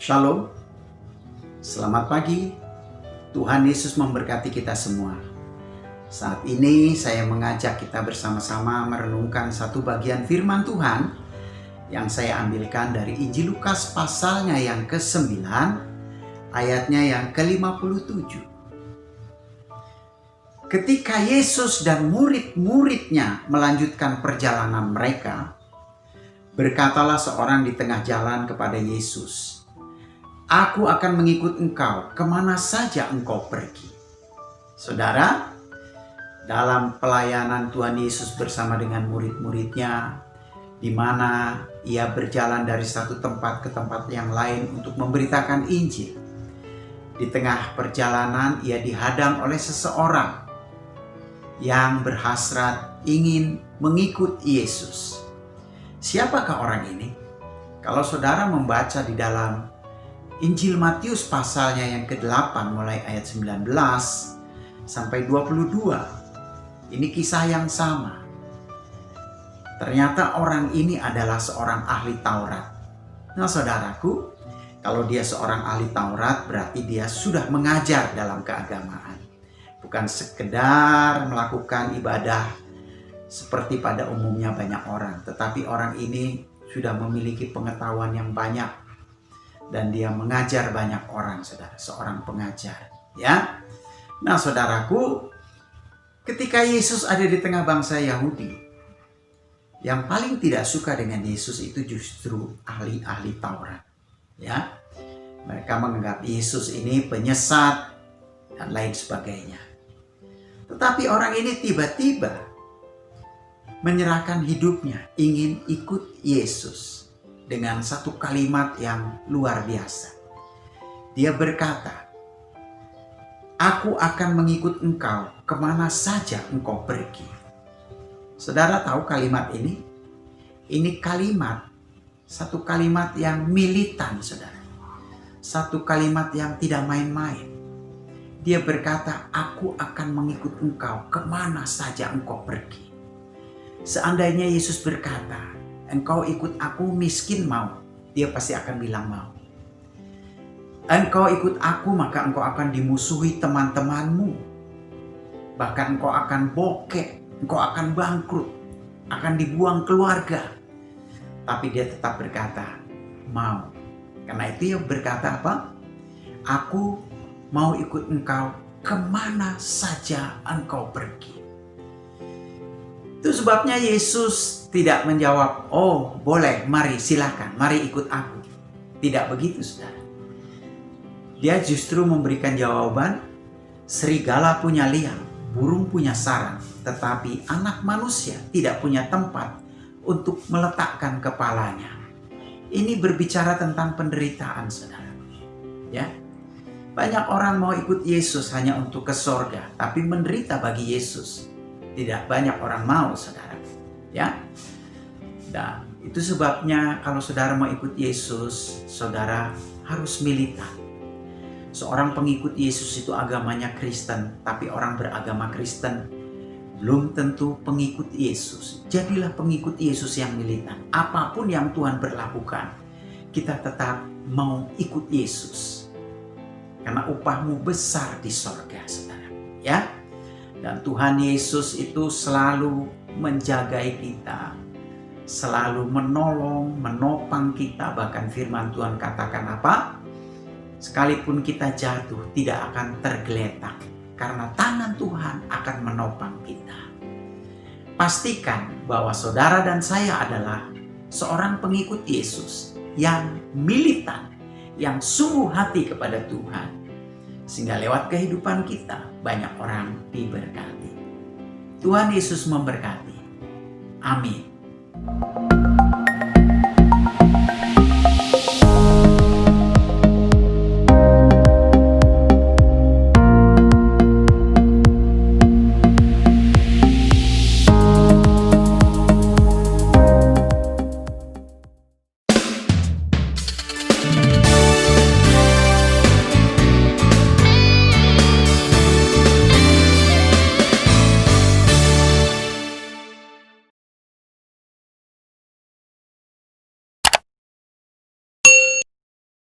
Shalom, selamat pagi. Tuhan Yesus memberkati kita semua. Saat ini saya mengajak kita bersama-sama merenungkan satu bagian firman Tuhan yang saya ambilkan dari Injil Lukas pasalnya yang ke-9, ayatnya yang ke-57. Ketika Yesus dan murid-muridnya melanjutkan perjalanan mereka, berkatalah seorang di tengah jalan kepada Yesus, "Aku akan mengikut engkau kemana saja engkau pergi." Saudara, dalam pelayanan Tuhan Yesus bersama dengan murid-muridnya, di mana ia berjalan dari satu tempat ke tempat yang lain untuk memberitakan Injil. Di tengah perjalanan ia dihadang oleh seseorang yang berhasrat ingin mengikut Yesus. Siapakah orang ini? Kalau saudara membaca di dalam Injil Matius pasalnya yang ke-8 mulai ayat 19 sampai 22. Ini kisah yang sama. Ternyata orang ini adalah seorang ahli Taurat. Nah, saudaraku, kalau dia seorang ahli Taurat berarti dia sudah mengajar dalam keagamaan. Bukan sekedar melakukan ibadah seperti pada umumnya banyak orang, tetapi orang ini sudah memiliki pengetahuan yang banyak. Dan dia mengajar banyak orang, saudara, seorang pengajar, ya. Nah, saudaraku, ketika Yesus ada di tengah bangsa Yahudi, yang paling tidak suka dengan Yesus itu justru ahli-ahli Taurat, ya. Mereka menganggap Yesus ini penyesat dan lain sebagainya. Tetapi orang ini tiba-tiba menyerahkan hidupnya, ingin ikut Yesus. Dengan satu kalimat yang luar biasa. Dia berkata, "Aku akan mengikut engkau kemana saja engkau pergi." Saudara tahu kalimat ini? Ini kalimat, satu kalimat yang militan, saudara. Satu kalimat yang tidak main-main. Dia berkata, "Aku akan mengikut engkau kemana saja engkau pergi." Seandainya Yesus berkata, "Engkau ikut aku miskin mau," dia pasti akan bilang mau. "Engkau ikut aku maka engkau akan dimusuhi teman-temanmu. Bahkan engkau akan bokek, engkau akan bangkrut, akan dibuang keluarga." Tapi dia tetap berkata, mau. Karena itu dia berkata apa? "Aku mau ikut engkau kemana saja engkau pergi." Itu sebabnya Yesus tidak menjawab, "Oh boleh, mari silakan, mari ikut aku." Tidak begitu, saudara. Dia justru memberikan jawaban, "Serigala punya liang, burung punya sarang, tetapi anak manusia tidak punya tempat untuk meletakkan kepalanya." Ini berbicara tentang penderitaan, saudara. Ya, banyak orang mau ikut Yesus hanya untuk ke sorga, tapi menderita bagi Yesus. Tidak banyak orang mau, saudara. Ya. Dan itu sebabnya kalau saudara mau ikut Yesus, saudara harus militan. Seorang pengikut Yesus itu agamanya Kristen, tapi orang beragama Kristen belum tentu pengikut Yesus. Jadilah pengikut Yesus yang militan. Apapun yang Tuhan berlakukan, kita tetap mau ikut Yesus. Karena upahmu besar di sorga, saudara. Ya. Dan Tuhan Yesus itu selalu menjagai kita, selalu menolong, menopang kita. Bahkan firman Tuhan katakan apa? Sekalipun kita jatuh, tidak akan tergeletak, karena tangan Tuhan akan menopang kita. Pastikan bahwa saudara dan saya adalah seorang pengikut Yesus yang militan, yang sungguh hati kepada Tuhan. Sehingga lewat kehidupan kita banyak orang diberkati. Tuhan Yesus memberkati. Amin.